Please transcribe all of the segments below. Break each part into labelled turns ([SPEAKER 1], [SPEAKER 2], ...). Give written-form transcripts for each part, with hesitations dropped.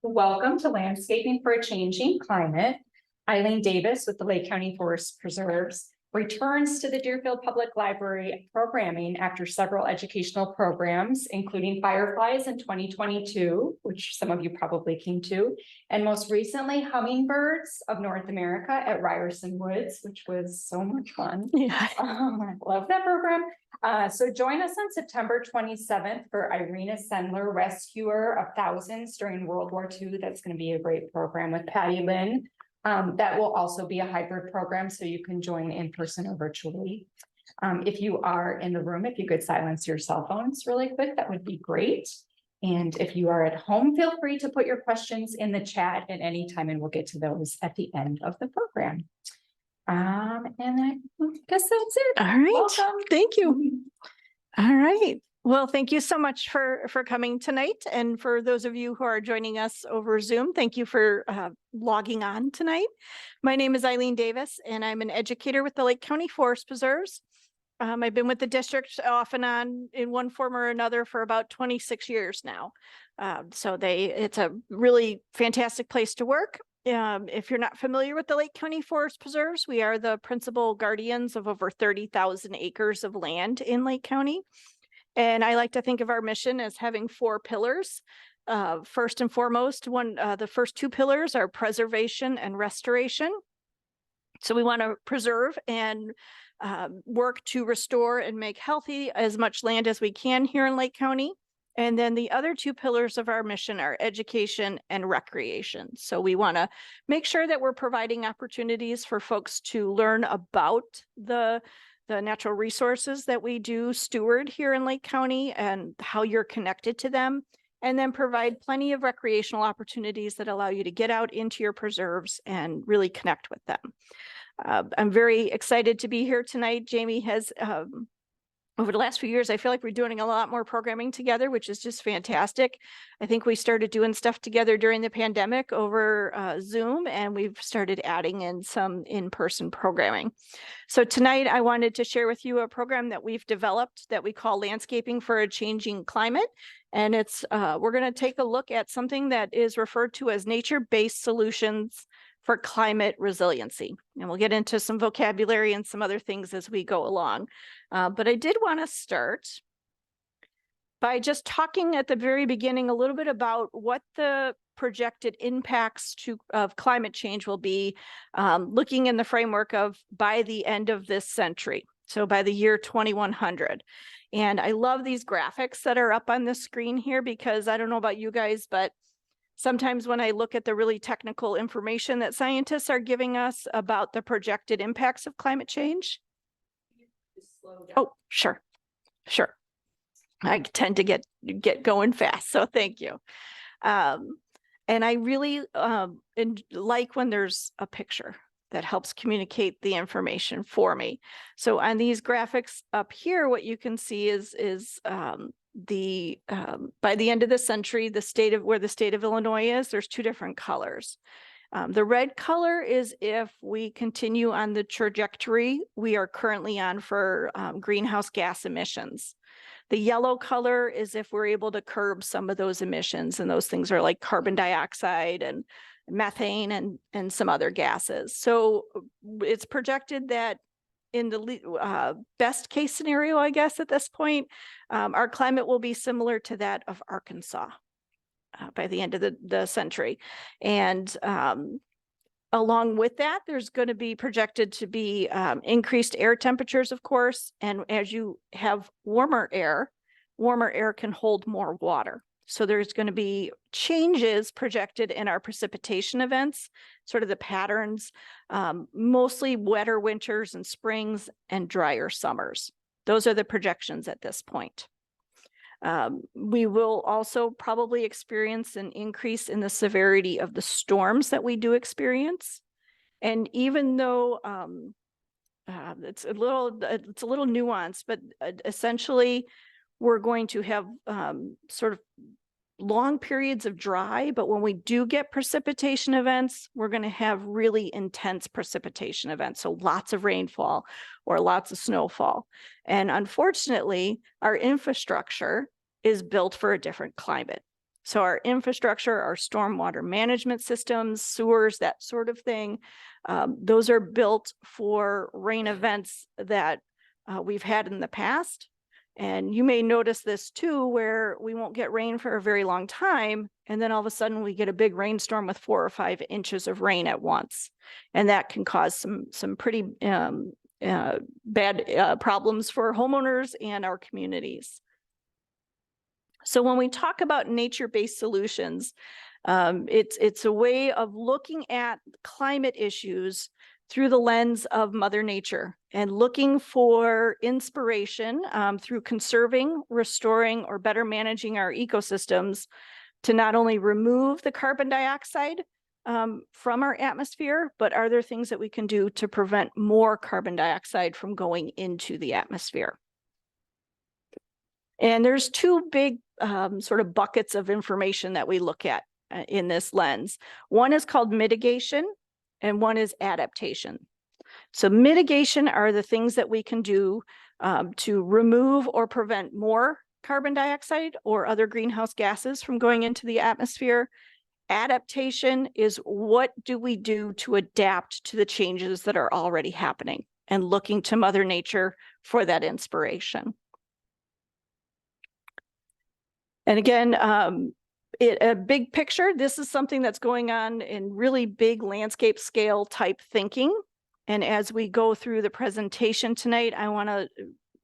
[SPEAKER 1] Welcome to Landscaping for a Changing Climate. Eileen Davis with the Lake County Forest Preserves returns to the Deerfield Public Library programming after several educational programs, including Fireflies in 2022, which some of you probably came to, and most recently Hummingbirds of North America at Ryerson Woods, which was so much fun.
[SPEAKER 2] Yeah.
[SPEAKER 1] I love that program. So join us on September 27th for Irina Sendler, Rescuer of Thousands during World War II. That's going to be a great program with Patty Lynn. That will also be a hybrid program, so you can join in person or virtually. If you are in the room, if you could silence your cell phones really quick, that would be great. And if you are at home, feel free to put your questions in the chat at any time, and we'll get to those at the end of the program. And I guess that's it.
[SPEAKER 2] All right.
[SPEAKER 1] Welcome.
[SPEAKER 2] Thank you. All right. Well, thank you so much for coming tonight. And for those of you who are joining us over Zoom, thank you for logging on tonight. My name is Eileen Davis, and I'm an educator with the Lake County Forest Preserves. I've been with the district off and on in one form or another for about 26 years now. So it's a really fantastic place to work. If you're not familiar with the Lake County Forest Preserves, we are the principal guardians of over 30,000 acres of land in Lake County. And I like to think of our mission as having 4 pillars. First and foremost, the first 2 pillars are preservation and restoration. So we want to preserve and work to restore and make healthy as much land as we can here in Lake County. And then the other 2 pillars of our mission are education and recreation. So we want to make sure that we're providing opportunities for folks to learn about the natural resources that we do steward here in Lake County and how you're connected to them, and then provide plenty of recreational opportunities that allow you to get out into your preserves and really connect with them. I'm very excited to be here tonight. Jamie has, over the last few years, I feel like we're doing a lot more programming together, which is just fantastic. I think we started doing stuff together during the pandemic over Zoom, and we've started adding in some in-person programming. So tonight I wanted to share with you a program that we've developed that we call Landscaping for a Changing Climate. And we're going to take a look at something that is referred to as nature-based solutions for climate resiliency. And we'll get into some vocabulary and some other things as we go along. But I did want to start by just talking at the very beginning a little bit about what the projected impacts of climate change will be, looking in the framework of by the end of this century. So by the year 2100. And I love these graphics that are up on the screen here, because I don't know about you guys, but sometimes when I look at the really technical information that scientists are giving us about the projected impacts of climate change. Oh, sure. I tend to get going fast, so thank you. And I really like when there's a picture that helps communicate the information for me. So on these graphics up here, what you can see is by the end of the century, where the state of Illinois is, there's 2 different colors. The red color is if we continue on the trajectory we are currently on for greenhouse gas emissions. The yellow color is if we're able to curb some of those emissions, and those things are like carbon dioxide and methane and some other gases. So it's projected that in the best case scenario, I guess at this point, our climate will be similar to that of Arkansas by the end of the century. And along with that, there's going to be projected to be increased air temperatures, of course. And as you have warmer air can hold more water. So there's going to be changes projected in our precipitation events, sort of the patterns, mostly wetter winters and springs and drier summers. Those are the projections at this point. We will also probably experience an increase in the severity of the storms that we do experience. And even though it's a little nuanced, but essentially we're going to have sort of long periods of dry, but when we do get precipitation events, we're going to have really intense precipitation events. So lots of rainfall or lots of snowfall. And unfortunately, our infrastructure is built for a different climate. So our infrastructure, our stormwater management systems, sewers, that sort of thing, those are built for rain events that we've had in the past. And you may notice this too, where we won't get rain for a very long time, and then all of a sudden we get a big rainstorm with 4 or 5 inches of rain at once. And that can cause some pretty bad problems for homeowners and our communities. So when we talk about nature-based solutions, it's a way of looking at climate issues through the lens of Mother Nature and looking for inspiration through conserving, restoring, or better managing our ecosystems to not only remove the carbon dioxide from our atmosphere, but are there things that we can do to prevent more carbon dioxide from going into the atmosphere? And there's 2 big sort of buckets of information that we look at in this lens. One is called mitigation and one is adaptation. So mitigation are the things that we can do to remove or prevent more carbon dioxide or other greenhouse gases from going into the atmosphere. Adaptation is what do we do to adapt to the changes that are already happening, and looking to Mother Nature for that inspiration. And again, a big picture, this is something that's going on in really big landscape scale type thinking. And as we go through the presentation tonight, I want to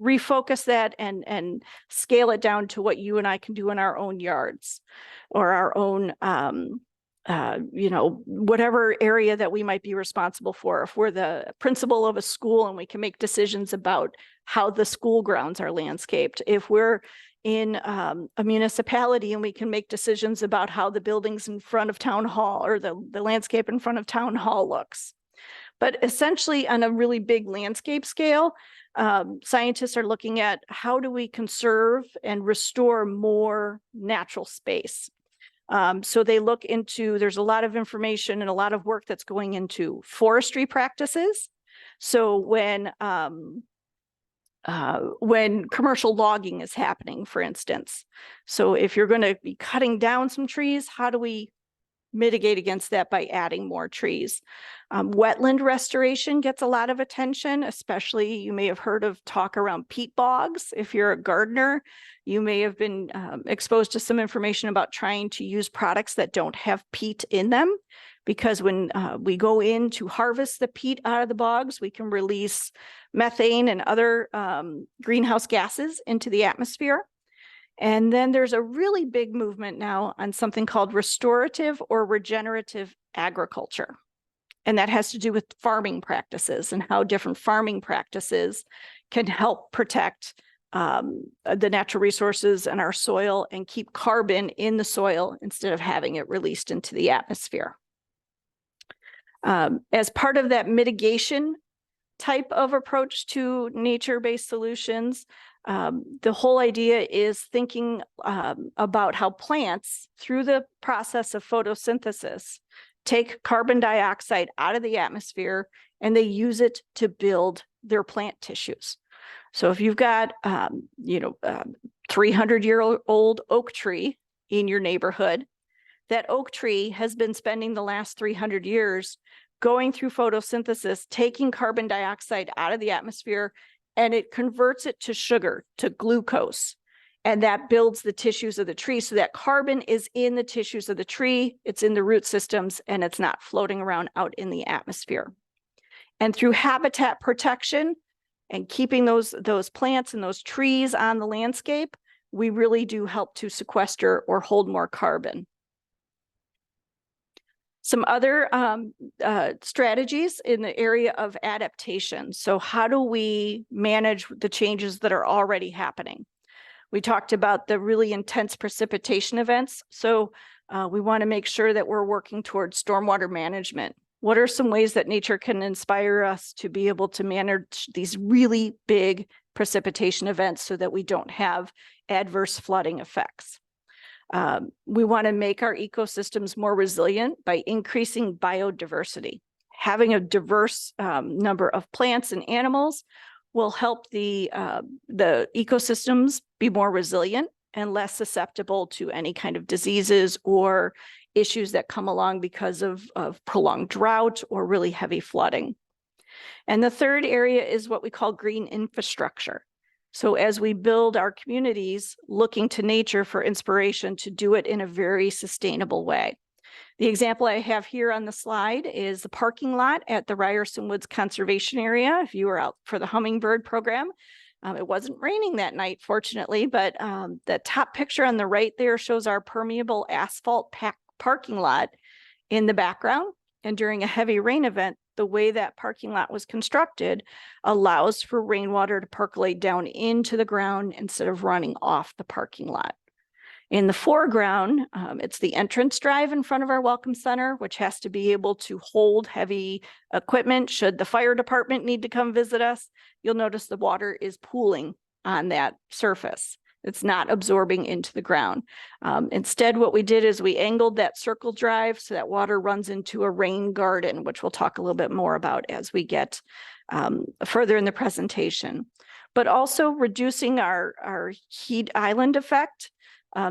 [SPEAKER 2] refocus that and scale it down to what you and I can do in our own yards or our own, whatever area that we might be responsible for. If we're the principal of a school and we can make decisions about how the school grounds are landscaped. If we're in a municipality and we can make decisions about how the buildings in front of town hall or the landscape in front of town hall looks. But essentially on a really big landscape scale, scientists are looking at how do we conserve and restore more natural space. So they look into, there's a lot of information and a lot of work that's going into forestry practices. So when commercial logging is happening, for instance. So if you're going to be cutting down some trees, how do we mitigate against that by adding more trees? Wetland restoration gets a lot of attention, especially you may have heard of talk around peat bogs. If you're a gardener, you may have been exposed to some information about trying to use products that don't have peat in them. Because when we go in to harvest the peat out of the bogs, we can release methane and other greenhouse gases into the atmosphere. And then there's a really big movement now on something called restorative or regenerative agriculture. And that has to do with farming practices and how different farming practices can help protect the natural resources in our soil and keep carbon in the soil instead of having it released into the atmosphere. As part of that mitigation type of approach to nature-based solutions, the whole idea is thinking about how plants, through the process of photosynthesis, take carbon dioxide out of the atmosphere and they use it to build their plant tissues. So if you've got, 300-year-old oak tree in your neighborhood, that oak tree has been spending the last 300 years going through photosynthesis, taking carbon dioxide out of the atmosphere, and it converts it to sugar, to glucose. And that builds the tissues of the tree. So that carbon is in the tissues of the tree, it's in the root systems, and it's not floating around out in the atmosphere. And through habitat protection and keeping those plants and those trees on the landscape, we really do help to sequester or hold more carbon. Some other strategies in the area of adaptation. So how do we manage the changes that are already happening? We talked about the really intense precipitation events. So we want to make sure that we're working towards stormwater management. What are some ways that nature can inspire us to be able to manage these really big precipitation events so that we don't have adverse flooding effects? We want to make our ecosystems more resilient by increasing biodiversity. Having a diverse number of plants and animals will help the ecosystems be more resilient and less susceptible to any kind of diseases or issues that come along because of prolonged drought or really heavy flooding. And the third area is what we call green infrastructure. So as we build our communities, looking to nature for inspiration to do it in a very sustainable way. The example I have here on the slide is the parking lot at the Ryerson Woods Conservation Area. If you were out for the hummingbird program, it wasn't raining that night, fortunately, but the top picture on the right there shows our permeable asphalt parking lot in the background. And during a heavy rain event, the way that parking lot was constructed allows for rainwater to percolate down into the ground instead of running off the parking lot. In the foreground, it's the entrance drive in front of our Welcome Center, which has to be able to hold heavy equipment should the fire department need to come visit us. You'll notice the water is pooling on that surface. It's not absorbing into the ground. Instead, what we did is we angled that circle drive so that water runs into a rain garden, which we'll talk a little bit more about as we get further in the presentation. But also reducing our heat island effect,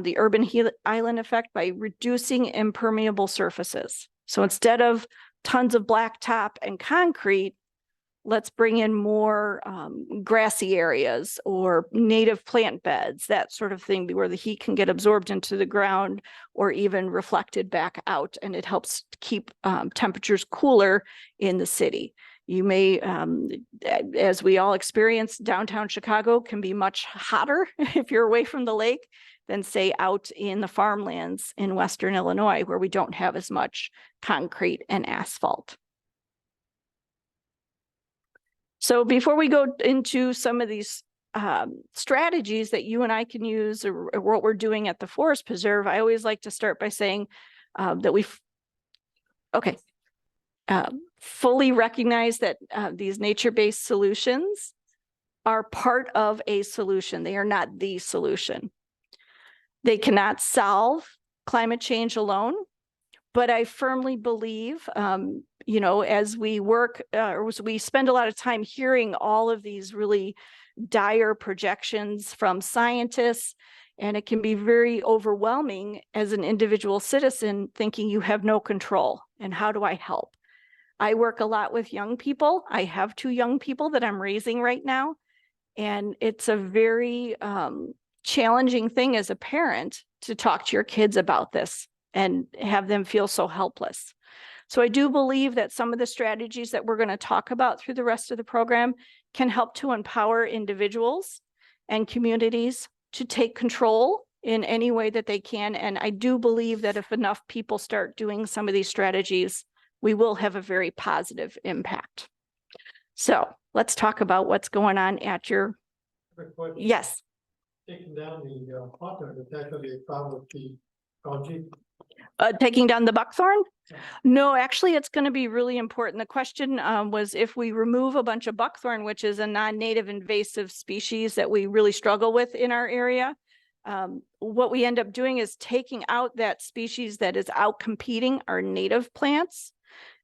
[SPEAKER 2] the urban heat island effect, by reducing impermeable surfaces. So instead of tons of blacktop and concrete, let's bring in more grassy areas or native plant beds, that sort of thing, where the heat can get absorbed into the ground or even reflected back out, and it helps keep temperatures cooler in the city. You may, as we all experience, downtown Chicago can be much hotter if you're away from the lake than, say, out in the farmlands in Western Illinois, where we don't have as much concrete and asphalt. So before we go into some of these strategies that you and I can use, or what we're doing at the Forest Preserve, I always like to start by saying that we fully recognize that these nature-based solutions are part of a solution. They are not the solution. They cannot solve climate change alone, but I firmly believe, as we work, or as we spend a lot of time hearing all of these really dire projections from scientists, and it can be very overwhelming as an individual citizen, thinking you have no control. And how do I help? I work a lot with young people. I have 2 young people that I'm raising right now, and it's a very challenging thing as a parent to talk to your kids about this and have them feel so helpless. So I do believe that some of the strategies that we're going to talk about through the rest of the program can help to empower individuals and communities to take control in any way that they can. And I do believe that if enough people start doing some of these strategies, we will have a very positive impact. So let's talk about what's going on at your, yes.
[SPEAKER 3] Taking down the hawthorn, is that going to be a problem with the algae?
[SPEAKER 2] Taking down the buckthorn? No, actually, it's going to be really important. The question was if we remove a bunch of buckthorn, which is a non-native invasive species that we really struggle with in our area, what we end up doing is taking out that species that is out competing our native plants,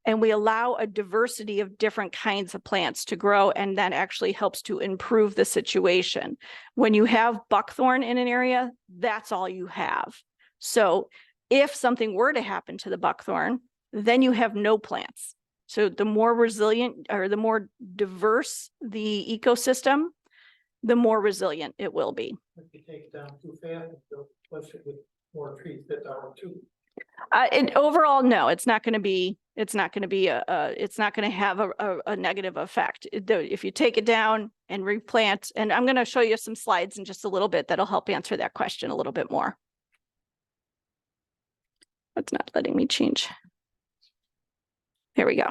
[SPEAKER 2] and we allow a diversity of different kinds of plants to grow, and that actually helps to improve the situation. When you have buckthorn in an area, that's all you have. So if something were to happen to the buckthorn, then you have no plants. So the more resilient, or the more diverse the ecosystem, the more resilient it will be.
[SPEAKER 3] If you take it down too fast, you'll push it with more trees that are too.
[SPEAKER 2] Overall, no, it's not going to be. It's not going to have a negative effect. If you take it down and replant, and I'm going to show you some slides in just a little bit that'll help answer that question a little bit more. It's not letting me change. Here we go.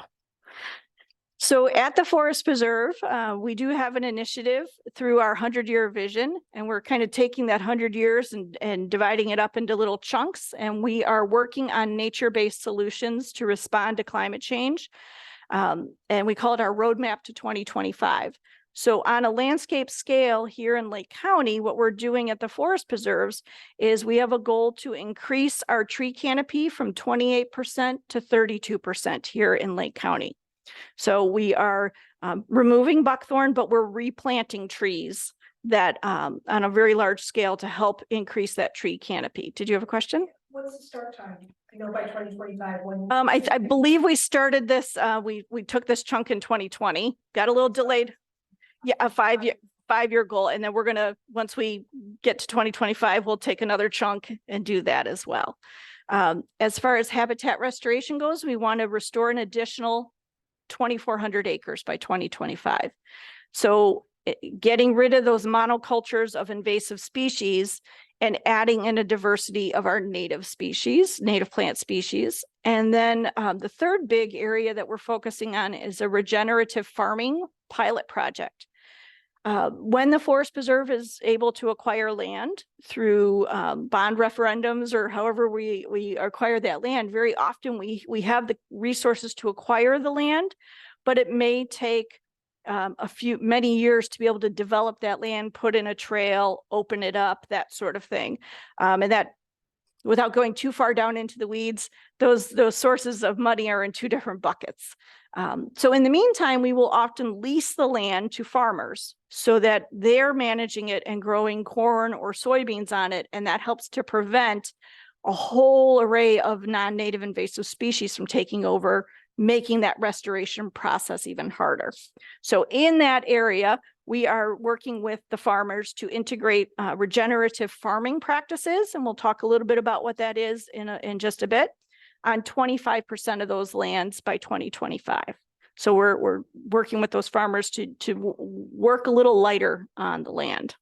[SPEAKER 2] So at the Forest Preserve, we do have an initiative through our 100-year vision, and we're kind of taking that 100 years and dividing it up into little chunks. And we are working on nature-based solutions to respond to climate change. And we call it our roadmap to 2025. So on a landscape scale here in Lake County, what we're doing at the Forest Preserves is we have a goal to increase our tree canopy from 28% to 32% here in Lake County. So we are removing buckthorn, but we're replanting trees that on a very large scale to help increase that tree canopy. Did you have a question?
[SPEAKER 4] What's the start time? I know by 2025 when.
[SPEAKER 2] I believe we started this, we took this chunk in 2020, got a little delayed. Yeah, a 5-year goal. And then we're gonna, once we get to 2025, we'll take another chunk and do that as well. As far as habitat restoration goes, we want to restore an additional 2,400 acres by 2025. So getting rid of those monocultures of invasive species and adding in a diversity of our native species, native plant species. And then the third big area that we're focusing on is a regenerative farming pilot project. When the Forest Preserve is able to acquire land through bond referendums or however we acquire that land, very often we have the resources to acquire the land, but it may take many years to be able to develop that land, put in a trail, open it up, that sort of thing. And that, without going too far down into the weeds, those sources of money are in two different buckets. So in the meantime, we will often lease the land to farmers so that they're managing it and growing corn or soybeans on it. And that helps to prevent a whole array of non-native invasive species from taking over, making that restoration process even harder. So in that area, we are working with the farmers to integrate regenerative farming practices, and we'll talk a little bit about what that is in just a bit, on 25% of those lands by 2025. So we're working with those farmers to work a little lighter on the land.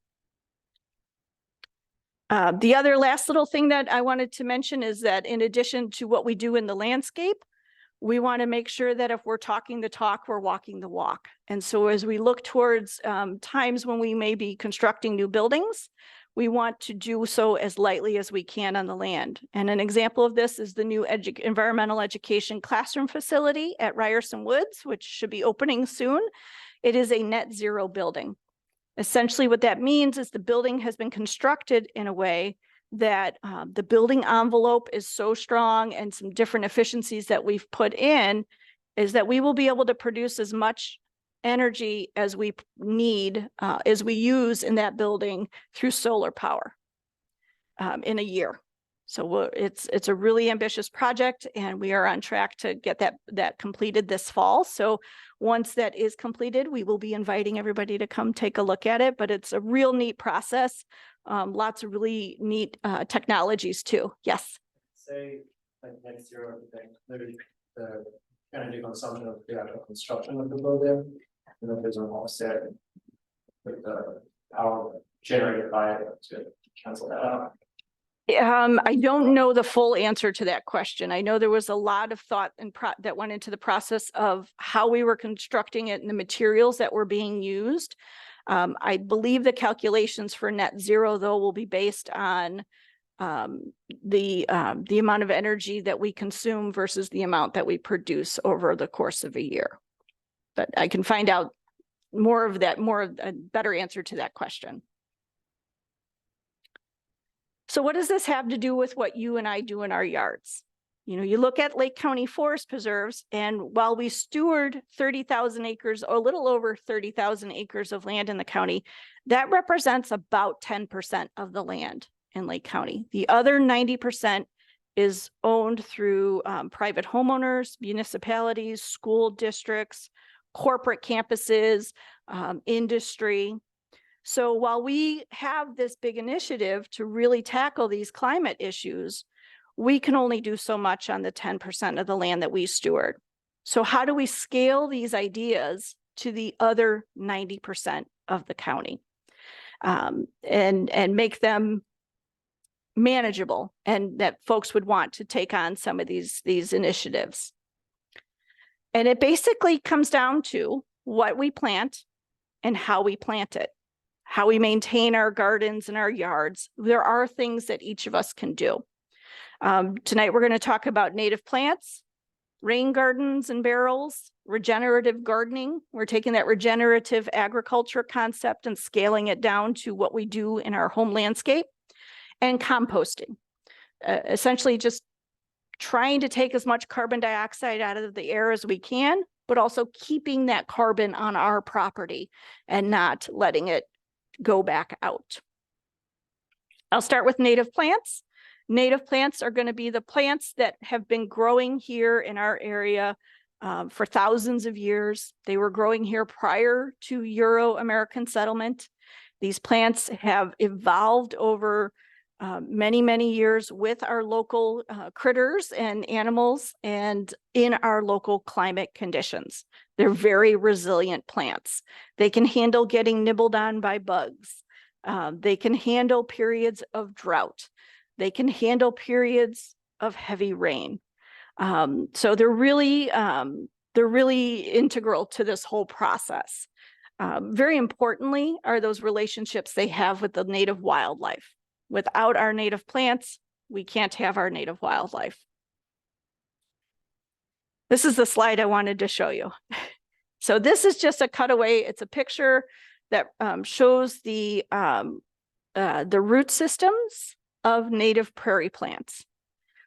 [SPEAKER 2] The other last little thing that I wanted to mention is that in addition to what we do in the landscape, we want to make sure that if we're talking the talk, we're walking the walk. And so as we look towards times when we may be constructing new buildings, we want to do so as lightly as we can on the land. And an example of this is the new environmental education classroom facility at Ryerson Woods, which should be opening soon. It is a net zero building. Essentially what that means is the building has been constructed in a way that the building envelope is so strong, and some different efficiencies that we've put in is that we will be able to produce as much energy as we need, as we use in that building through solar power in a year. So it's a really ambitious project, and we are on track to get that completed this fall. So once that is completed, we will be inviting everybody to come take a look at it, but it's a real neat process. Lots of really neat technologies too. Yes.
[SPEAKER 5] Say like net zero, maybe the energy consumption of the actual construction of the building, and if there's an offset with the power generated by it to cancel that out.
[SPEAKER 2] I don't know the full answer to that question. I know there was a lot of thought and that went into the process of how we were constructing it and the materials that were being used. I believe the calculations for net zero, though, will be based on the amount of energy that we consume versus the amount that we produce over the course of a year. But I can find out more of a better answer to that question. So what does this have to do with what you and I do in our yards? You know, you look at Lake County Forest Preserves, and while we steward 30,000 acres, or a little over 30,000 acres of land in the county, that represents about 10% of the land in Lake County. The other 90% is owned through private homeowners, municipalities, school districts, corporate campuses, industry. So while we have this big initiative to really tackle these climate issues, we can only do so much on the 10% of the land that we steward. So how do we scale these ideas to the other 90% of the county and make them manageable, and that folks would want to take on some of these initiatives? And it basically comes down to what we plant and how we plant it, how we maintain our gardens and our yards. There are things that each of us can do. Tonight, we're going to talk about native plants, rain gardens and barrels, regenerative gardening. We're taking that regenerative agriculture concept and scaling it down to what we do in our home landscape, and composting. Essentially just trying to take as much carbon dioxide out of the air as we can, but also keeping that carbon on our property and not letting it go back out. I'll start with native plants. Native plants are going to be the plants that have been growing here in our area for thousands of years. They were growing here prior to Euro-American settlement. These plants have evolved over many, many years with our local critters and animals and in our local climate conditions. They're very resilient plants. They can handle getting nibbled on by bugs. They can handle periods of drought. They can handle periods of heavy rain. So they're really integral to this whole process. Very importantly are those relationships they have with the native wildlife. Without our native plants, we can't have our native wildlife. This is the slide I wanted to show you. So this is just a cutaway. It's a picture that shows the root systems of native prairie plants.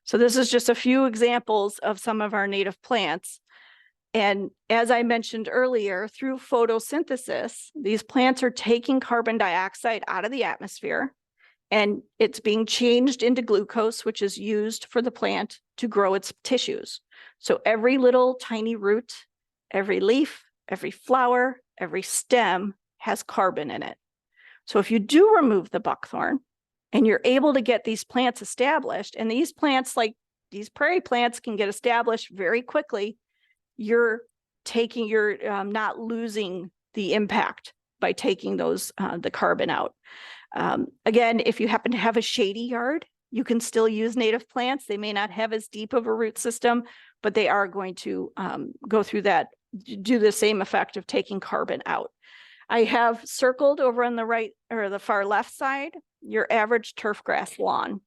[SPEAKER 2] So this is just a few examples of some of our native plants. And as I mentioned earlier, through photosynthesis, these plants are taking carbon dioxide out of the atmosphere, and it's being changed into glucose, which is used for the plant to grow its tissues. So every little tiny root, every leaf, every flower, every stem has carbon in it. So if you do remove the buckthorn and you're able to get these plants established, and these plants, like these prairie plants, can get established very quickly, you're not losing the impact by taking those the carbon out. Again, if you happen to have a shady yard, you can still use native plants. They may not have as deep of a root system, but they are going to go through that, do the same effect of taking carbon out. I have circled over on the right or the far left side, your average turf grass lawn.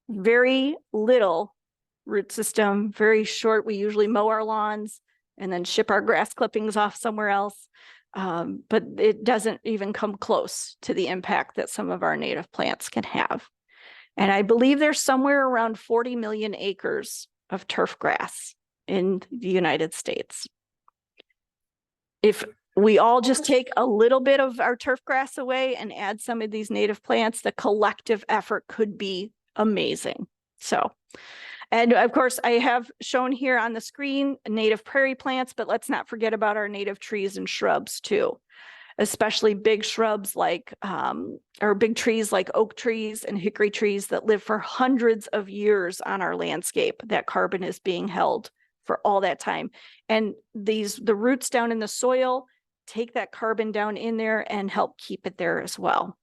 [SPEAKER 2] Very little root system, very short. We usually mow our lawns and then ship our grass clippings off somewhere else. But it doesn't even come close to the impact that some of our native plants can have. And I believe there's somewhere around 40 million acres of turf grass in the United States. If we all just take a little bit of our turf grass away and add some of these native plants, the collective effort could be amazing. So, and of course, I have shown here on the screen native prairie plants, but let's not forget about our native trees and shrubs too, especially big shrubs like, or big trees like oak trees and hickory trees that live for hundreds of years on our landscape. That carbon is being held for all that time. And the roots down in the soil take that carbon down in there and help keep it there as well.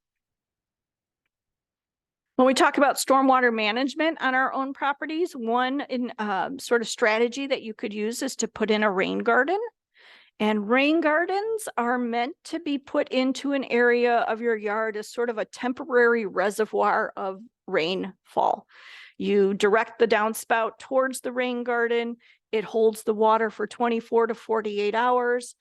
[SPEAKER 2] When we talk about stormwater management on our own properties, one sort of strategy that you could use is to put in a rain garden. And rain gardens are meant to be put into an area of your yard as sort of a temporary reservoir of rainfall. You direct the downspout towards the rain garden. It holds the water for 24 to 48 hours.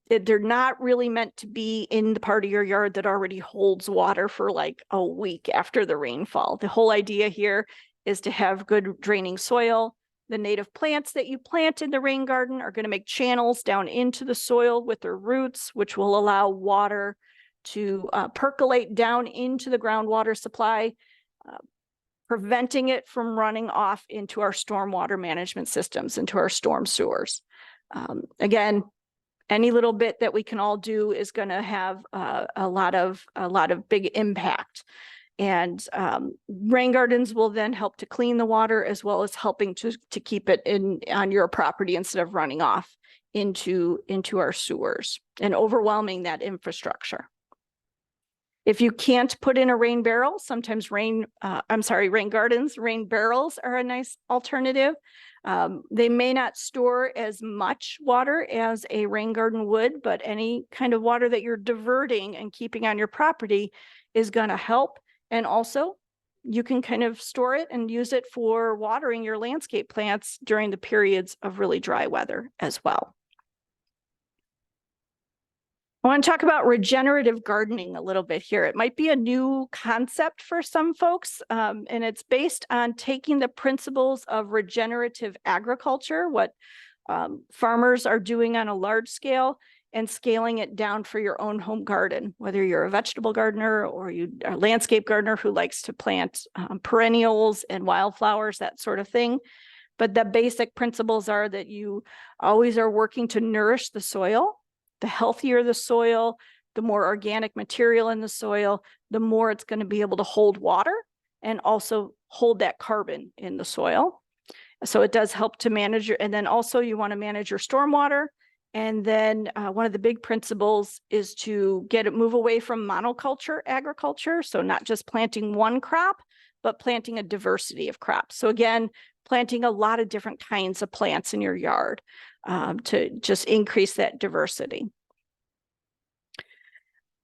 [SPEAKER 2] They're not really meant to be in the part of your yard that already holds water for like a week after the rainfall. The whole idea here is to have good draining soil. The native plants that you plant in the rain garden are going to make channels down into the soil with their roots, which will allow water to percolate down into the groundwater supply, preventing it from running off into our stormwater management systems, into our storm sewers. Again, any little bit that we can all do is going to have a lot of big impact. And rain gardens will then help to clean the water, as well as helping to keep it on your property instead of running off into our sewers and overwhelming that infrastructure. If you can't put in a rain barrel, sometimes rain gardens, rain barrels are a nice alternative. They may not store as much water as a rain garden would, but any kind of water that you're diverting and keeping on your property is going to help. And also, you can kind of store it and use it for watering your landscape plants during the periods of really dry weather as well. I want to talk about regenerative gardening a little bit here. It might be a new concept for some folks, and it's based on taking the principles of regenerative agriculture, what farmers are doing on a large scale, and scaling it down for your own home garden, whether you're a vegetable gardener or you are a landscape gardener who likes to plant perennials and wildflowers, that sort of thing. But the basic principles are that you always are working to nourish the soil. The healthier the soil, the more organic material in the soil, the more it's going to be able to hold water and also hold that carbon in the soil. So it does help to manage your, and then also you want to manage your stormwater. And then one of the big principles is to move away from monoculture agriculture. So not just planting one crop, but planting a diversity of crops. So again, planting a lot of different kinds of plants in your yard to just increase that diversity.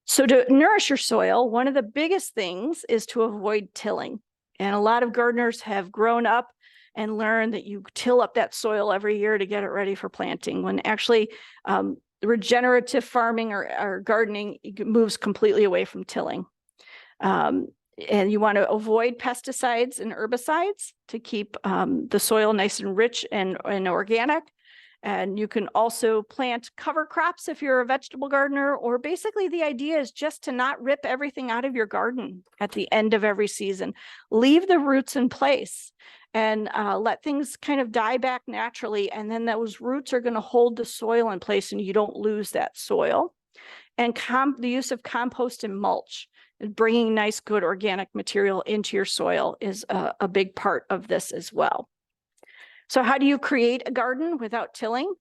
[SPEAKER 2] So to nourish your soil, one of the biggest things is to avoid tilling. And a lot of gardeners have grown up and learned that you till up that soil every year to get it ready for planting, when actually regenerative farming or gardening moves completely away from tilling. And you want to avoid pesticides and herbicides to keep the soil nice and rich and organic. And you can also plant cover crops if you're a vegetable gardener, or basically the idea is just to not rip everything out of your garden at the end of every season. Leave the roots in place and let things kind of die back naturally. And then those roots are going to hold the soil in place and you don't lose that soil. And the use of compost and mulch, and bringing nice, good organic material into your soil is a big part of this as well. So how do you create a garden without tilling?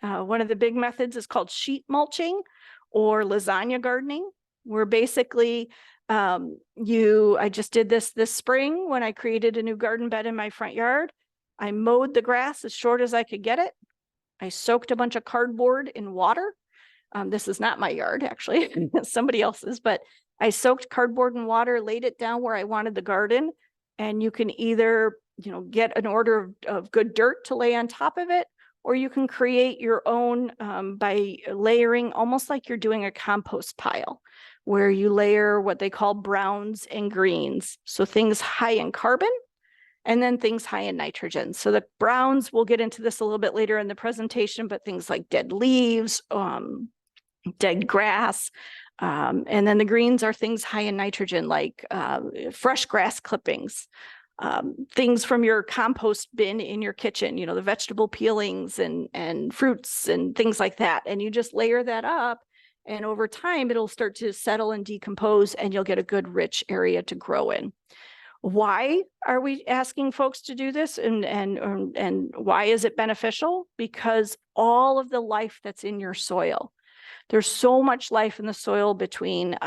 [SPEAKER 2] One of the big methods is called sheet mulching or lasagna gardening, where basically I just did this spring when I created a new garden bed in my front yard. I mowed the grass as short as I could get it. I soaked a bunch of cardboard in water. This is not my yard, actually, somebody else's, but I soaked cardboard in water, laid it down where I wanted the garden. And you can either, get an order of good dirt to lay on top of it, or you can create your own by layering, almost like you're doing a compost pile, where you layer what they call browns and greens. So things high in carbon and then things high in nitrogen. So the browns, we'll get into this a little bit later in the presentation, but things like dead leaves, dead grass, and then the greens are things high in nitrogen, like fresh grass clippings, things from your compost bin in your kitchen, the vegetable peelings and fruits and things like that. And you just layer that up, and over time, it'll start to settle and decompose, and you'll get a good rich area to grow in. Why are we asking folks to do this, and why is it beneficial? Because all of the life that's in your soil, there's so much life in the soil between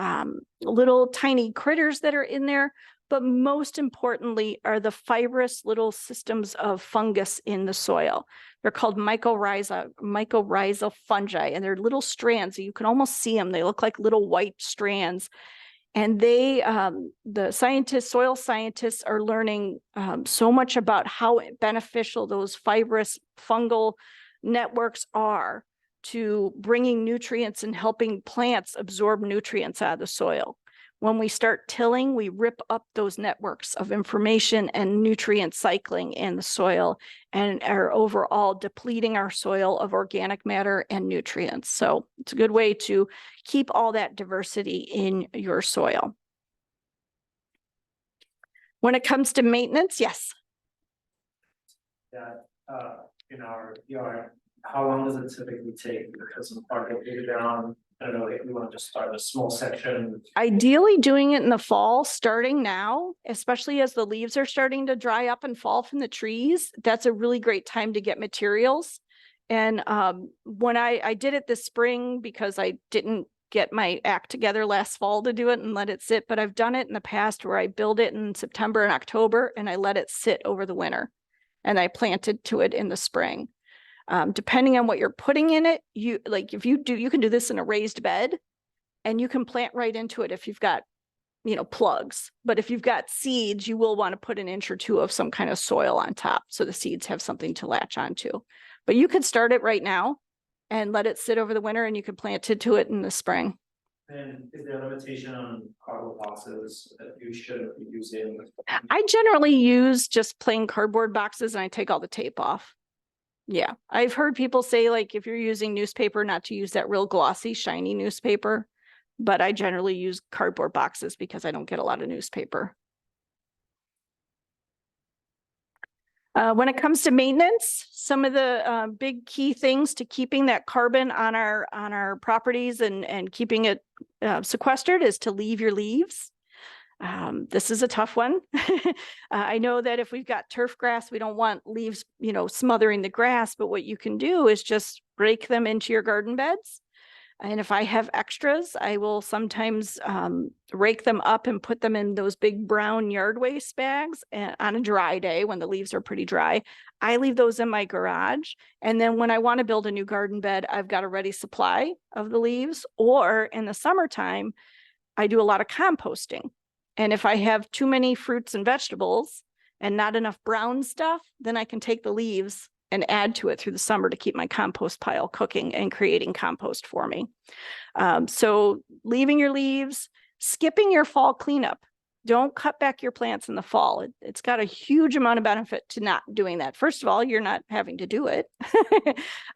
[SPEAKER 2] little tiny critters that are in there, but most importantly are the fibrous little systems of fungus in the soil. They're called mycorrhizal fungi, and they're little strands. You can almost see them. They look like little white strands. And they, the soil scientists are learning so much about how beneficial those fibrous fungal networks are to bringing nutrients and helping plants absorb nutrients out of the soil. When we start tilling, we rip up those networks of information and nutrient cycling in the soil, and are overall depleting our soil of organic matter and nutrients. So it's a good way to keep all that diversity in your soil. When it comes to maintenance, yes.
[SPEAKER 5] That in our yard, how long does it typically take? Because in part of it down, I don't know, if we want to just start a small section.
[SPEAKER 2] Ideally doing it in the fall, starting now, especially as the leaves are starting to dry up and fall from the trees. That's a really great time to get materials. And when I did it this spring, because I didn't get my act together last fall to do it and let it sit, but I've done it in the past where I build it in September and October and I let it sit over the winter, and I planted to it in the spring. Depending on what you're putting in it, you can do this in a raised bed, and you can plant right into it if you've got, plugs. But if you've got seeds, you will want to put an inch or two of some kind of soil on top, so the seeds have something to latch onto. But you could start it right now and let it sit over the winter, and you can plant it to it in the spring.
[SPEAKER 5] And is there a limitation on cardboard boxes that you shouldn't be using?
[SPEAKER 2] I generally use just plain cardboard boxes, and I take all the tape off. Yeah, I've heard people say like if you're using newspaper, not to use that real glossy, shiny newspaper, but I generally use cardboard boxes because I don't get a lot of newspaper. When it comes to maintenance, some of the big key things to keeping that carbon on our properties and keeping it sequestered is to leave your leaves. This is a tough one. I know that if we've got turf grass, we don't want leaves, smothering the grass, but what you can do is just rake them into your garden beds. And if I have extras, I will sometimes rake them up and put them in those big brown yard waste bags on a dry day when the leaves are pretty dry. I leave those in my garage. And then when I want to build a new garden bed, I've got a ready supply of the leaves. Or in the summertime, I do a lot of composting. And if I have too many fruits and vegetables and not enough brown stuff, then I can take the leaves and add to it through the summer to keep my compost pile cooking and creating compost for me. So leaving your leaves, skipping your fall cleanup. Don't cut back your plants in the fall. It's got a huge amount of benefit to not doing that. First of all, you're not having to do it.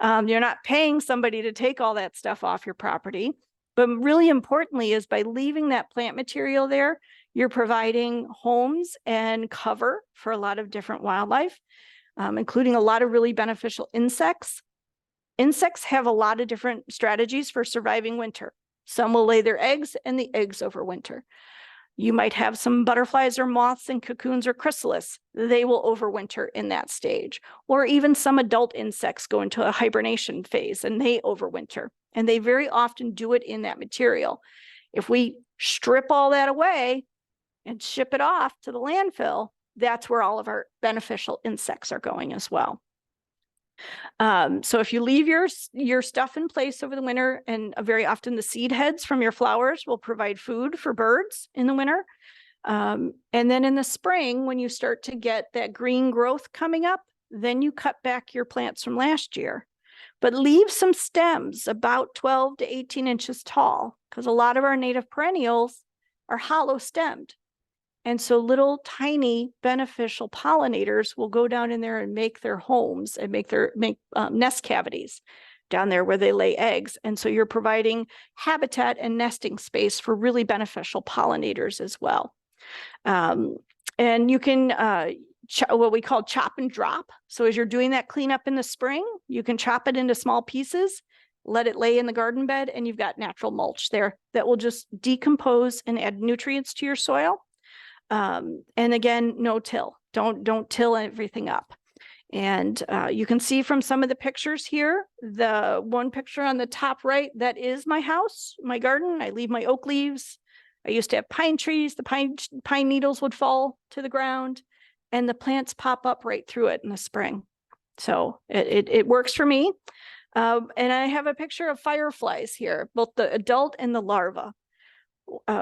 [SPEAKER 2] You're not paying somebody to take all that stuff off your property. But really importantly is by leaving that plant material there, you're providing homes and cover for a lot of different wildlife, including a lot of really beneficial insects. Insects have a lot of different strategies for surviving winter. Some will lay their eggs and the eggs overwinter. You might have some butterflies or moths and cocoons or chrysalis. They will overwinter in that stage. Or even some adult insects go into a hibernation phase and they overwinter. And they very often do it in that material. If we strip all that away and ship it off to the landfill, that's where all of our beneficial insects are going as well. So if you leave your stuff in place over the winter, and very often the seed heads from your flowers will provide food for birds in the winter. And then in the spring, when you start to get that green growth coming up, then you cut back your plants from last year. But leave some stems about 12 to 18 inches tall, because a lot of our native perennials are hollow stemmed. And so little tiny beneficial pollinators will go down in there and make their homes and make nest cavities down there where they lay eggs. And so you're providing habitat and nesting space for really beneficial pollinators as well. And you can what we call chop and drop. So as you're doing that cleanup in the spring, you can chop it into small pieces, let it lay in the garden bed, and you've got natural mulch there that will just decompose and add nutrients to your soil. And again, no till. Don't till everything up. And you can see from some of the pictures here, the one picture on the top right, that is my house, my garden. I leave my oak leaves. I used to have pine trees. The pine needles would fall to the ground and the plants pop up right through it in the spring. So it works for me. And I have a picture of fireflies here, both the adult and the larva.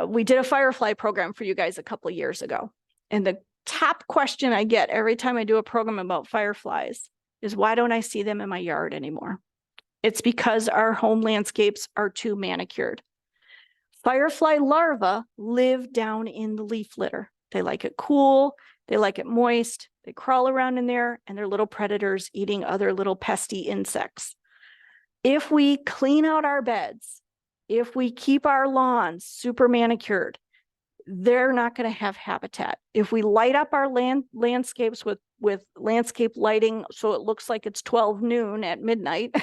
[SPEAKER 2] We did a firefly program for you guys a couple of years ago. And the top question I get every time I do a program about fireflies is, why don't I see them in my yard anymore? It's because our home landscapes are too manicured. Firefly larvae live down in the leaf litter. They like it cool. They like it moist. They crawl around in there and they're little predators eating other little pesky insects. If we clean out our beds, if we keep our lawns super manicured, they're not going to have habitat. If we light up our landscapes with landscape lighting so it looks like it's 12 noon at midnight,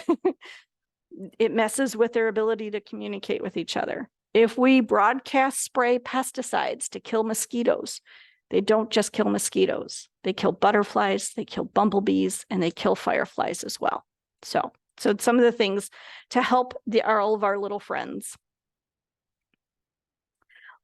[SPEAKER 2] it messes with their ability to communicate with each other. If we broadcast spray pesticides to kill mosquitoes, they don't just kill mosquitoes. They kill butterflies, they kill bumblebees, and they kill fireflies as well. So it's some of the things to help all of our little friends.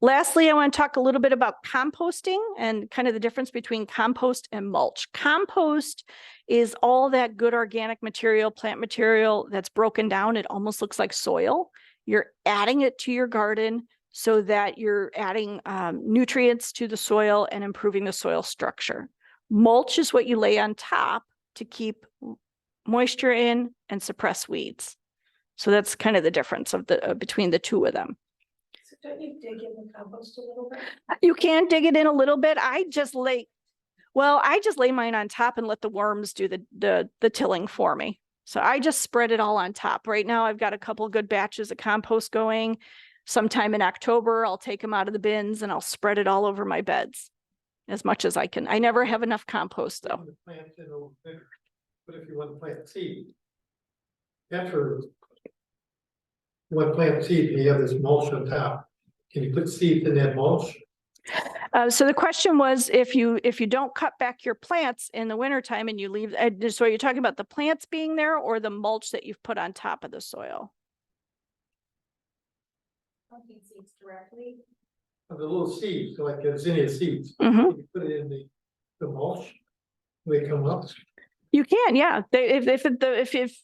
[SPEAKER 2] Lastly, I want to talk a little bit about composting and kind of the difference between compost and mulch. Compost is all that good organic material, plant material that's broken down. It almost looks like soil. You're adding it to your garden so that you're adding nutrients to the soil and improving the soil structure. Mulch is what you lay on top to keep moisture in and suppress weeds. So that's kind of the difference of between the two of them.
[SPEAKER 4] So don't you dig in the compost a little bit?
[SPEAKER 2] You can dig it in a little bit. Well, I just lay mine on top and let the worms do the tilling for me. So I just spread it all on top. Right now, I've got a couple good batches of compost going. Sometime in October, I'll take them out of the bins and I'll spread it all over my beds as much as I can. I never have enough compost though.
[SPEAKER 3] Plant in over there. But if you want to plant seed. After. You want to plant seed, and you have this mulch on top. Can you put seeds in that mulch?
[SPEAKER 2] So the question was, if you don't cut back your plants in the wintertime and you leave, so are you talking about the plants being there or the mulch that you've put on top of the soil?
[SPEAKER 4] Planting seeds directly.
[SPEAKER 3] Of the little seeds, like the zinnia seeds.
[SPEAKER 2] Mhm.
[SPEAKER 3] You put it in the mulch. They come up.
[SPEAKER 2] You can, yeah. If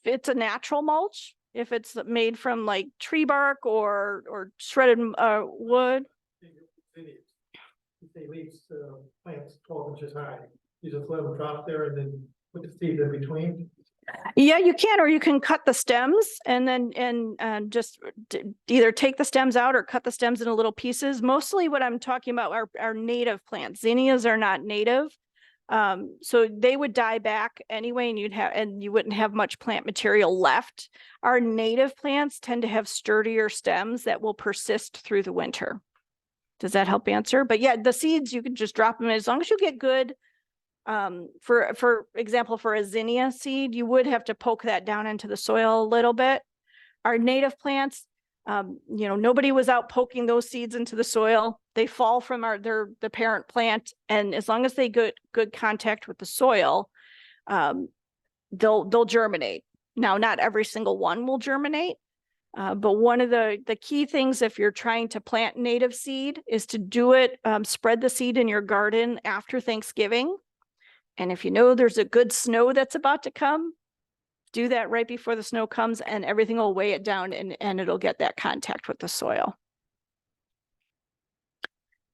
[SPEAKER 2] it's a natural mulch, if it's made from like tree bark or shredded wood.
[SPEAKER 3] They leave plants 12 inches high. You just let them drop there and then put the seeds in between.
[SPEAKER 2] Yeah, you can, or you can cut the stems and then just either take the stems out or cut the stems into little pieces. Mostly what I'm talking about are native plants. Zinnias are not native. So they would die back anyway, and you wouldn't have much plant material left. Our native plants tend to have sturdier stems that will persist through the winter. Does that help answer? But yeah, the seeds, you can just drop them in as long as you get good. For example, for a zinnia seed, you would have to poke that down into the soil a little bit. Our native plants, nobody was out poking those seeds into the soil. They fall from the parent plant, and as long as they get good contact with the soil, they'll germinate. Now, not every single one will germinate, but one of the key things if you're trying to plant native seed is to do it, spread the seed in your garden after Thanksgiving. And if you know there's a good snow that's about to come, do that right before the snow comes and everything will weigh it down and it'll get that contact with the soil.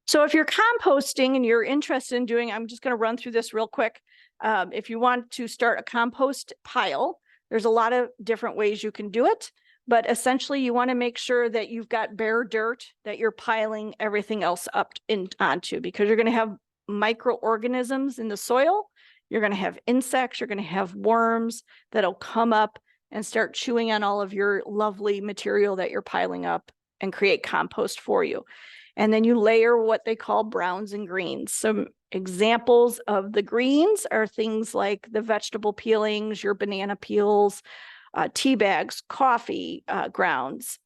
[SPEAKER 2] So if you're composting and you're interested in doing, I'm just going to run through this real quick. If you want to start a compost pile, there's a lot of different ways you can do it. But essentially, you want to make sure that you've got bare dirt that you're piling everything else up onto, because you're going to have microorganisms in the soil. You're going to have insects, you're going to have worms that'll come up and start chewing on all of your lovely material that you're piling up and create compost for you. And then you layer what they call browns and greens. Some examples of the greens are things like the vegetable peelings, your banana peels, tea bags, coffee grounds,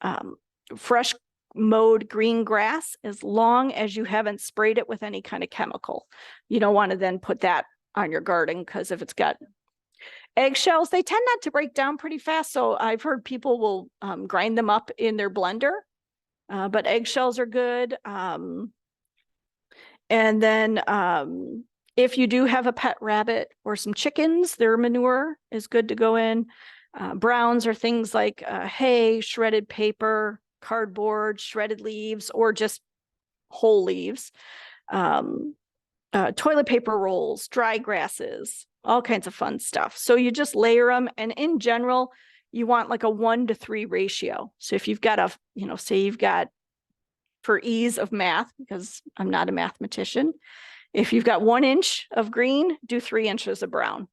[SPEAKER 2] fresh mowed green grass, as long as you haven't sprayed it with any kind of chemical. You don't want to then put that on your garden, because if it's got eggshells, they tend not to break down pretty fast. So I've heard people will grind them up in their blender, but eggshells are good. And then if you do have a pet rabbit or some chickens, their manure is good to go in. Browns are things like hay, shredded paper, cardboard, shredded leaves, or just whole leaves, toilet paper rolls, dry grasses, all kinds of fun stuff. So you just layer them. And in general, you want like a 1-to-3 ratio. So if you've got say you've got, for ease of math, because I'm not a mathematician, if you've got 1 inch of green, do 3 inches of brown.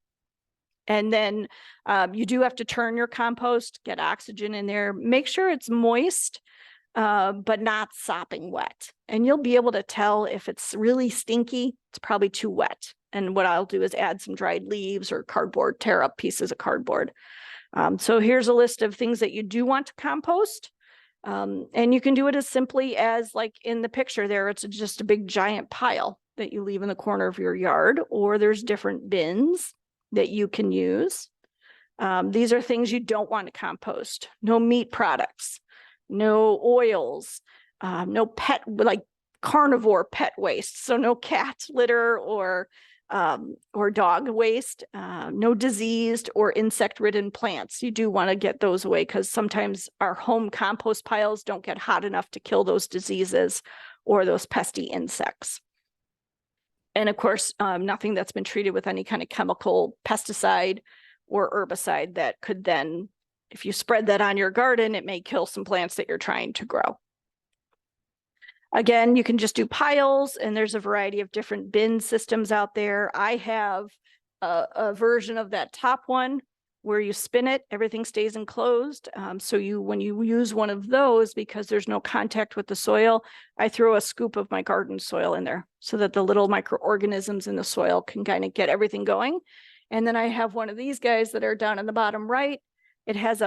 [SPEAKER 2] And then you do have to turn your compost, get oxygen in there, make sure it's moist, but not sopping wet. And you'll be able to tell if it's really stinky, it's probably too wet. And what I'll do is add some dried leaves or cardboard, tear up pieces of cardboard. So here's a list of things that you do want to compost. And you can do it as simply as, like in the picture there, it's just a big giant pile that you leave in the corner of your yard, or there's different bins that you can use. These are things you don't want to compost. No meat products, no oils, no pet, like carnivore pet waste. So no cat litter or dog waste, no diseased or insect-ridden plants. You do want to get those away, because sometimes our home compost piles don't get hot enough to kill those diseases or those pesky insects. And of course, nothing that's been treated with any kind of chemical pesticide or herbicide that could then, if you spread that on your garden, it may kill some plants that you're trying to grow. Again, you can just do piles, and there's a variety of different bin systems out there. I have a version of that top one where you spin it, everything stays enclosed. So when you use one of those, because there's no contact with the soil, I throw a scoop of my garden soil in there so that the little microorganisms in the soil can kind of get everything going. And then I have one of these guys that are down in the bottom right. It has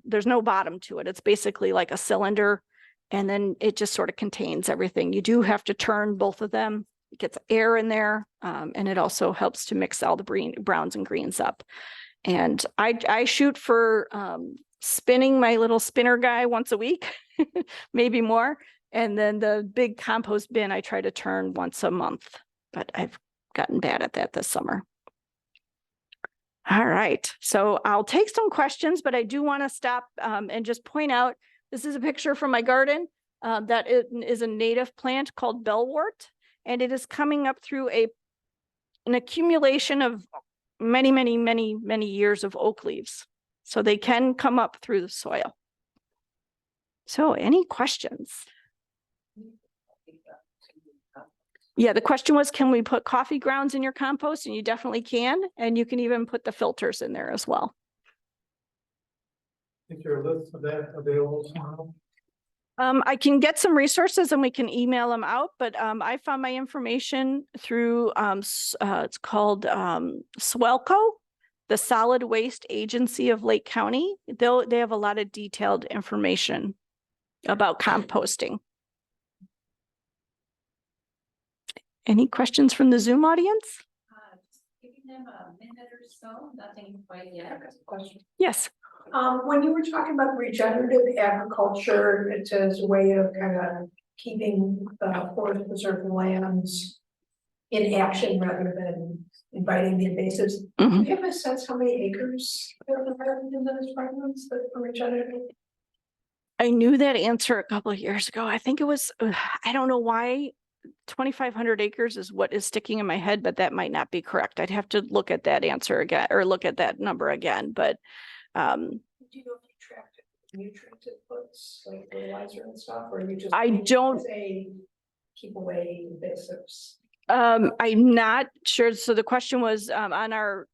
[SPEAKER 2] there's no bottom to it. It's basically like a cylinder, and then it just sort of contains everything. You do have to turn both of them. It gets air in there, and it also helps to mix all the browns and greens up. And I shoot for spinning my little spinner guy once a week, maybe more. And then the big compost bin I try to turn once a month, but I've gotten bad at that this summer. All right, so I'll take some questions, but I do want to stop and just point out, this is a picture from my garden that is a native plant called bellwort, and it is coming up through an accumulation of many years of oak leaves. So they can come up through the soil. So any questions? Yeah, the question was, can we put coffee grounds in your compost? And you definitely can. And you can even put the filters in there as well.
[SPEAKER 3] Is there a list of that available somehow?
[SPEAKER 2] I can get some resources and we can email them out, but I found my information through, it's called SWELCO, the Solid Waste Agency of Lake County. They have a lot of detailed information about composting. Any questions from the Zoom audience?
[SPEAKER 4] Just giving them a minute or so, nothing quite yet. Question.
[SPEAKER 2] Yes.
[SPEAKER 6] When you were talking about regenerative agriculture, it's as a way of kind of keeping the forest preserve lands in action rather than inviting the invasives. Do you have a sense how many acres there are in those fragments that are regenerative?
[SPEAKER 2] I knew that answer a couple of years ago. I think it was, I don't know why 2,500 acres is what is sticking in my head, but that might not be correct. I'd have to look at that answer again, or look at that number again, but
[SPEAKER 6] do you know if you tracked nutrient inputs like fertilizer and stuff, or you just
[SPEAKER 2] I don't
[SPEAKER 6] say keep away invasives?
[SPEAKER 2] I'm not sure. So the question was on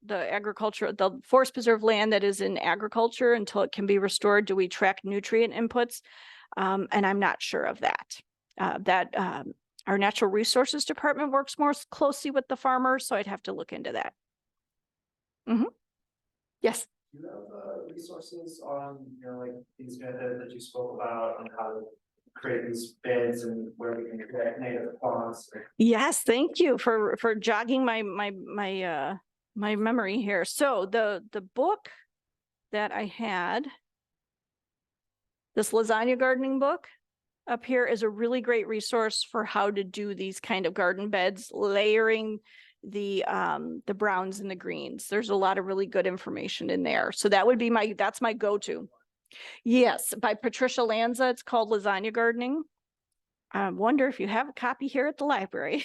[SPEAKER 2] the forest preserve land that is in agriculture until it can be restored, do we track nutrient inputs? And I'm not sure of that. Our natural resources department works more closely with the farmers, so I'd have to look into that. Yes.
[SPEAKER 5] Do you have resources on, like these methods that you spoke about on how to create these beds and where we can create native ponds?
[SPEAKER 2] Yes, thank you for jogging my memory here. So the book that I had, this lasagna gardening book up here, is a really great resource for how to do these kind of garden beds, layering the browns and the greens. There's a lot of really good information in there. So that would be that's my go-to. Yes, by Patricia Lanza. It's called Lasagna Gardening. I wonder if you have a copy here at the library.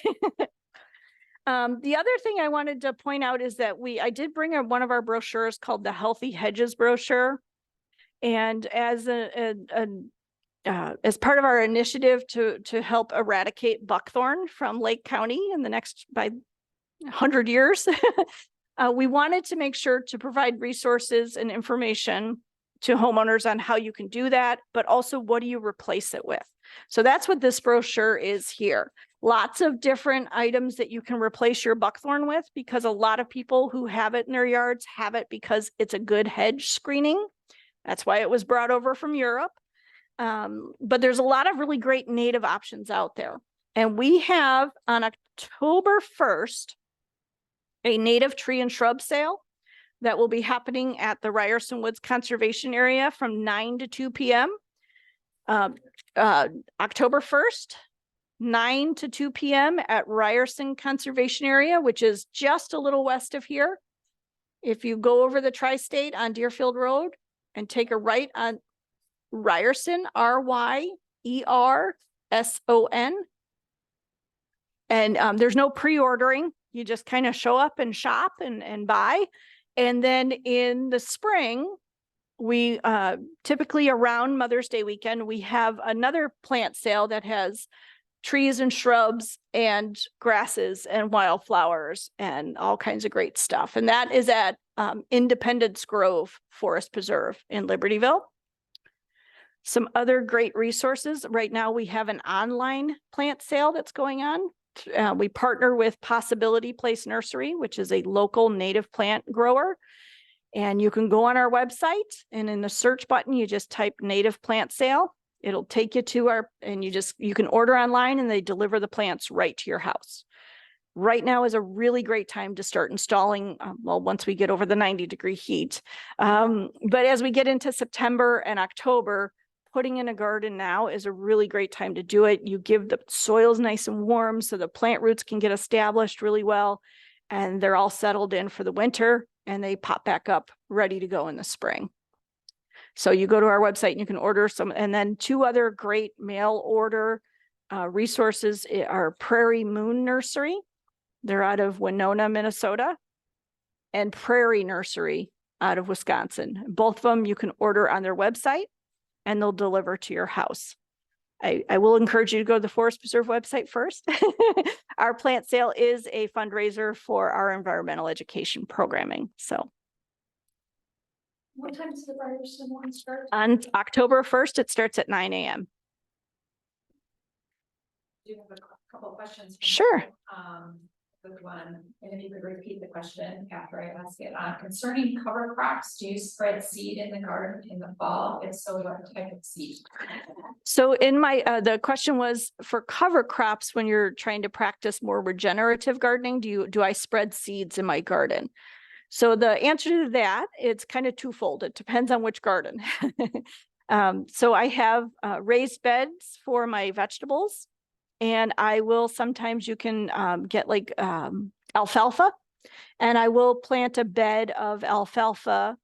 [SPEAKER 2] The other thing I wanted to point out is that I did bring one of our brochures called the Healthy Hedges brochure. And as as part of our initiative to help eradicate buckthorn from Lake County in the next 100 years, we wanted to make sure to provide resources and information to homeowners on how you can do that, but also what do you replace it with? So that's what this brochure is here. Lots of different items that you can replace your buckthorn with, because a lot of people who have it in their yards have it because it's a good hedge screening. That's why it was brought over from Europe. But there's a lot of really great native options out there. And we have on October 1st, a native tree and shrub sale that will be happening at the Ryerson Woods Conservation Area from 9 to 2 p.m. October 1st, 9 to 2 p.m. at Ryerson Conservation Area, which is just a little west of here. If you go over the Tri-State on Deerfield Road and take a right on Ryerson, Ryerson. And there's no pre-ordering. You just kind of show up and shop and buy. And then in the spring, we typically around Mother's Day weekend, we have another plant sale that has trees and shrubs and grasses and wildflowers and all kinds of great stuff. And that is at Independence Grove Forest Preserve in Libertyville. Some other great resources. Right now we have an online plant sale that's going on. We partner with Possibility Place Nursery, which is a local native plant grower. And you can go on our website and in the search button, you just type native plant sale. It'll take you to you can order online and they deliver the plants right to your house. Right now is a really great time to start installing, once we get over the 90-degree heat. But as we get into September and October, putting in a garden now is a really great time to do it. You give the soils nice and warm so the plant roots can get established really well and they're all settled in for the winter and they pop back up ready to go in the spring. So you go to our website and you can order some, and then two other great mail order resources are Prairie Moon Nursery. They're out of Winona, Minnesota, and Prairie Nursery out of Wisconsin. Both of them you can order on their website and they'll deliver to your house. I will encourage you to go to the Forest Preserve website first. Our plant sale is a fundraiser for our environmental education programming. So
[SPEAKER 6] What time does the Ryerson one start?
[SPEAKER 2] on October 1st, it starts at 9 a.m.
[SPEAKER 4] Do you have a couple of questions?
[SPEAKER 2] Sure.
[SPEAKER 4] Good one, and if you could repeat the question after I ask it. Concerning cover crops, do you spread seed in the garden in the fall? If so, what type of seed?
[SPEAKER 2] So in my, the question was for cover crops, when you're trying to practice more regenerative gardening, do I spread seeds in my garden? So the answer to that, it's kind of twofold. It depends on which garden. So I have raised beds for my vegetables. And I will sometimes you can get like alfalfa, and I will plant a bed of alfalfa.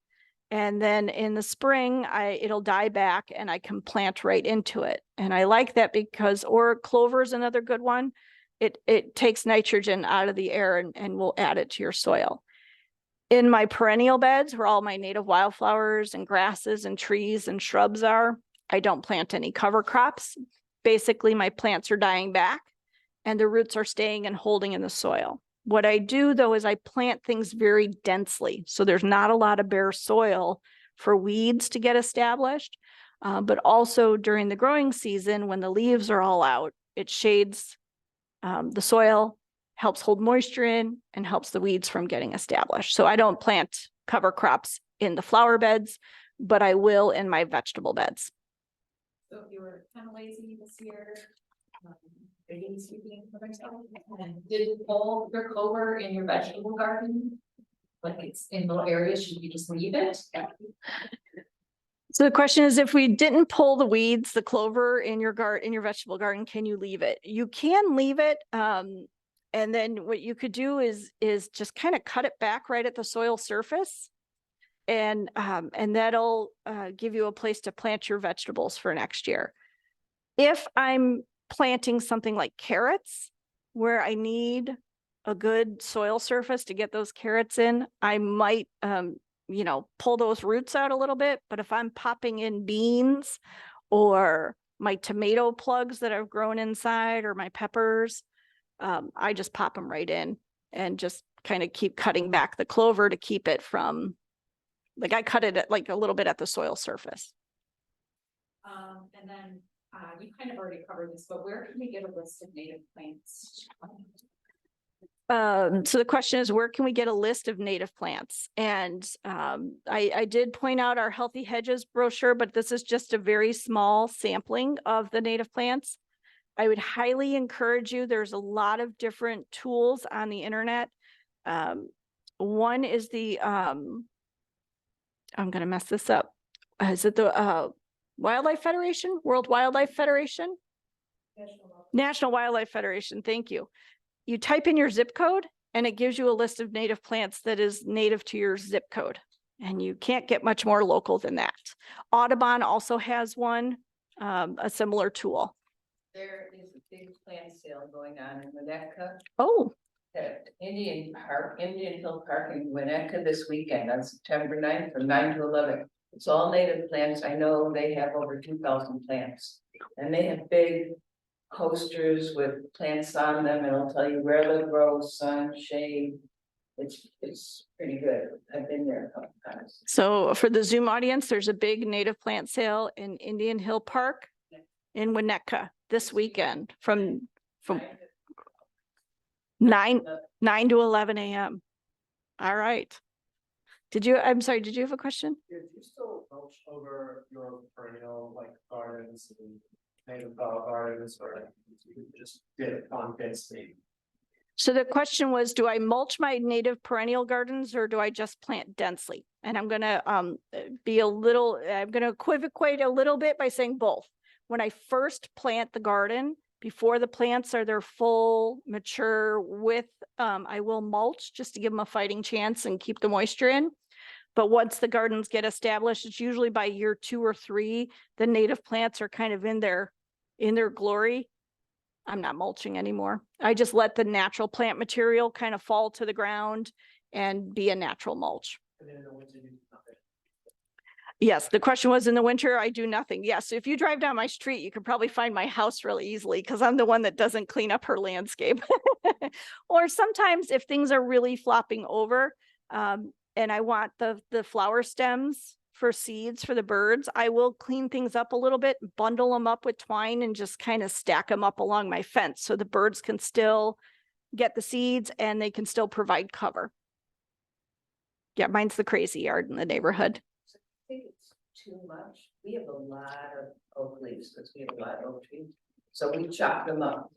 [SPEAKER 2] And then in the spring, it'll die back and I can plant right into it. And I like that because, or clover is another good one. It takes nitrogen out of the air and will add it to your soil. In my perennial beds where all my native wildflowers and grasses and trees and shrubs are, I don't plant any cover crops. Basically, my plants are dying back and the roots are staying and holding in the soil. What I do though is I plant things very densely. So there's not a lot of bare soil for weeds to get established. But also during the growing season, when the leaves are all out, it shades the soil, helps hold moisture in, and helps the weeds from getting established. So I don't plant cover crops in the flower beds, but I will in my vegetable beds.
[SPEAKER 4] So if you were kind of lazy this year, maybe speaking for myself, and did pull your clover in your vegetable garden, like it's in little areas, should you just leave it?
[SPEAKER 2] So the question is, if we didn't pull the weeds, the clover in your vegetable garden, can you leave it? You can leave it. And then what you could do is just kind of cut it back right at the soil surface. And that'll give you a place to plant your vegetables for next year. If I'm planting something like carrots, where I need a good soil surface to get those carrots in, I might, pull those roots out a little bit. But if I'm popping in beans or my tomato plugs that I've grown inside or my peppers, I just pop them right in and just kind of keep cutting back the clover to keep it from, like I cut it at like a little bit at the soil surface.
[SPEAKER 4] And then you kind of already covered this, but where can we get a list of native plants?
[SPEAKER 2] So the question is, where can we get a list of native plants? And I did point out our Healthy Hedges brochure, but this is just a very small sampling of the native plants. I would highly encourage you. There's a lot of different tools on the internet. One is the I'm going to mess this up. Is it the Wildlife Federation? World Wildlife Federation? National Wildlife Federation. Thank you. You type in your zip code and it gives you a list of native plants that is native to your zip code. And you can't get much more local than that. Audubon also has one, a similar tool.
[SPEAKER 7] There is a big plant sale going on in Winnetka.
[SPEAKER 2] Oh.
[SPEAKER 7] At Indian Hill Park in Winnetka this weekend on September 9th from 9 to 11. It's all native plants. I know they have over 2,000 plants. And they have big posters with plants on them, and it'll tell you where they grow, sun, shade. It's pretty good. I've been there a couple times.
[SPEAKER 2] So for the Zoom audience, there's a big native plant sale in Indian Hill Park in Winnetka this weekend from 9 to 11 a.m. All right. I'm sorry, did you have a question?
[SPEAKER 5] Do you still mulch over your perennial like gardens and native flower gardens, or like you just did it on density?
[SPEAKER 2] So the question was, do I mulch my native perennial gardens or do I just plant densely? And I'm gonna I'm gonna equivocate a little bit by saying both. When I first plant the garden, before the plants are their full mature width, I will mulch just to give them a fighting chance and keep the moisture in. But once the gardens get established, it's usually by year 2 or 3, the native plants are kind of in their glory. I'm not mulching anymore. I just let the natural plant material kind of fall to the ground and be a natural mulch.
[SPEAKER 5] And then in the winter you do nothing.
[SPEAKER 2] Yes, the question was in the winter, I do nothing. Yes, if you drive down my street, you could probably find my house really easily because I'm the one that doesn't clean up her landscape. Or sometimes if things are really flopping over, and I want the flower stems for seeds for the birds, I will clean things up a little bit, bundle them up with twine and just kind of stack them up along my fence so the birds can still get the seeds and they can still provide cover. Yeah, mine's the crazy yard in the neighborhood.
[SPEAKER 7] I think it's too much. We have a lot of oak leaves because we have a lot of oak trees. So we chop them up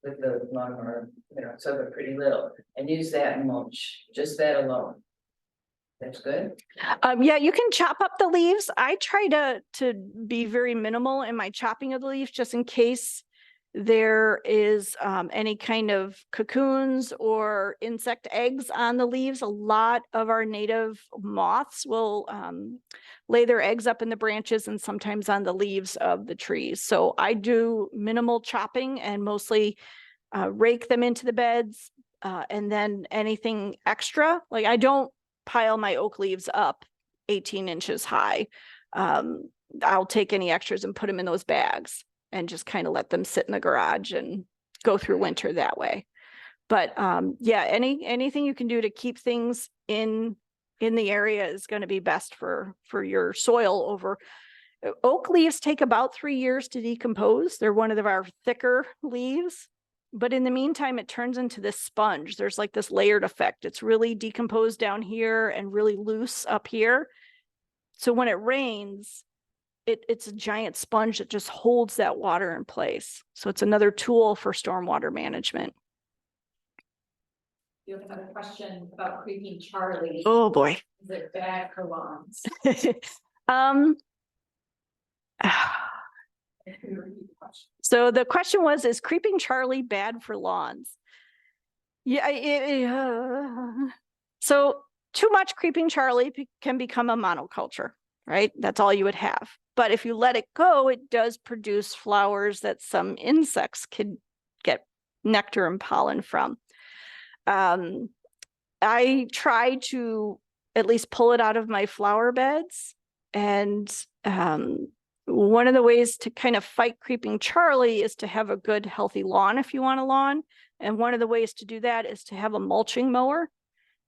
[SPEAKER 7] with the lawnmower, so they're pretty little, and use that in mulch, just that alone. That's good.
[SPEAKER 2] Yeah, you can chop up the leaves. I try to be very minimal in my chopping of the leaves, just in case there is any kind of cocoons or insect eggs on the leaves. A lot of our native moths will lay their eggs up in the branches and sometimes on the leaves of the trees. So I do minimal chopping and mostly rake them into the beds, and then anything extra, like I don't pile my oak leaves up 18 inches high. I'll take any extras and put them in those bags and just kind of let them sit in the garage and go through winter that way. But yeah, anything you can do to keep things in the area is going to be best for your soil. Over oak leaves take about 3 years to decompose. They're one of our thicker leaves. But in the meantime, it turns into this sponge. There's like this layered effect. It's really decomposed down here and really loose up here. So when it rains, it's a giant sponge that just holds that water in place. So it's another tool for stormwater management.
[SPEAKER 4] You have another question about creeping Charlie.
[SPEAKER 2] Oh boy.
[SPEAKER 4] Is it bad for lawns?
[SPEAKER 2] So the question was, is creeping Charlie bad for lawns? Yeah. So too much creeping Charlie can become a monoculture, right? That's all you would have. But if you let it go, it does produce flowers that some insects could get nectar and pollen from. I try to at least pull it out of my flower beds. And one of the ways to kind of fight creeping Charlie is to have a good, healthy lawn if you want a lawn. And one of the ways to do that is to have a mulching mower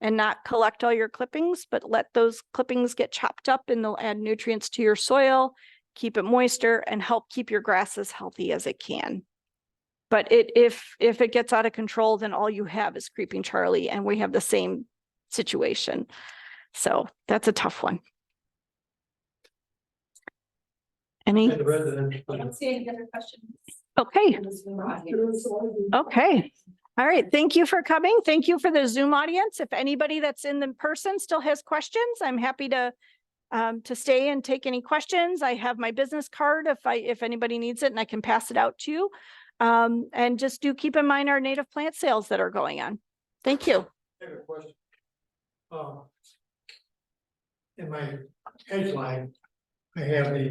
[SPEAKER 2] and not collect all your clippings, but let those clippings get chopped up and they'll add nutrients to your soil, keep it moister, and help keep your grass as healthy as it can. But if it gets out of control, then all you have is creeping Charlie, and we have the same situation. So that's a tough one. Any?
[SPEAKER 3] And the residents.
[SPEAKER 4] I don't see any other questions.
[SPEAKER 2] Okay.
[SPEAKER 4] in the Zoom audience.
[SPEAKER 2] Okay. All right. Thank you for coming. Thank you for the Zoom audience. If anybody that's in the person still has questions, I'm happy to stay and take any questions. I have my business card if anybody needs it, and I can pass it out to you. And just do keep in mind our native plant sales that are going on. Thank you.
[SPEAKER 3] I have a question. In my hedge line, I have the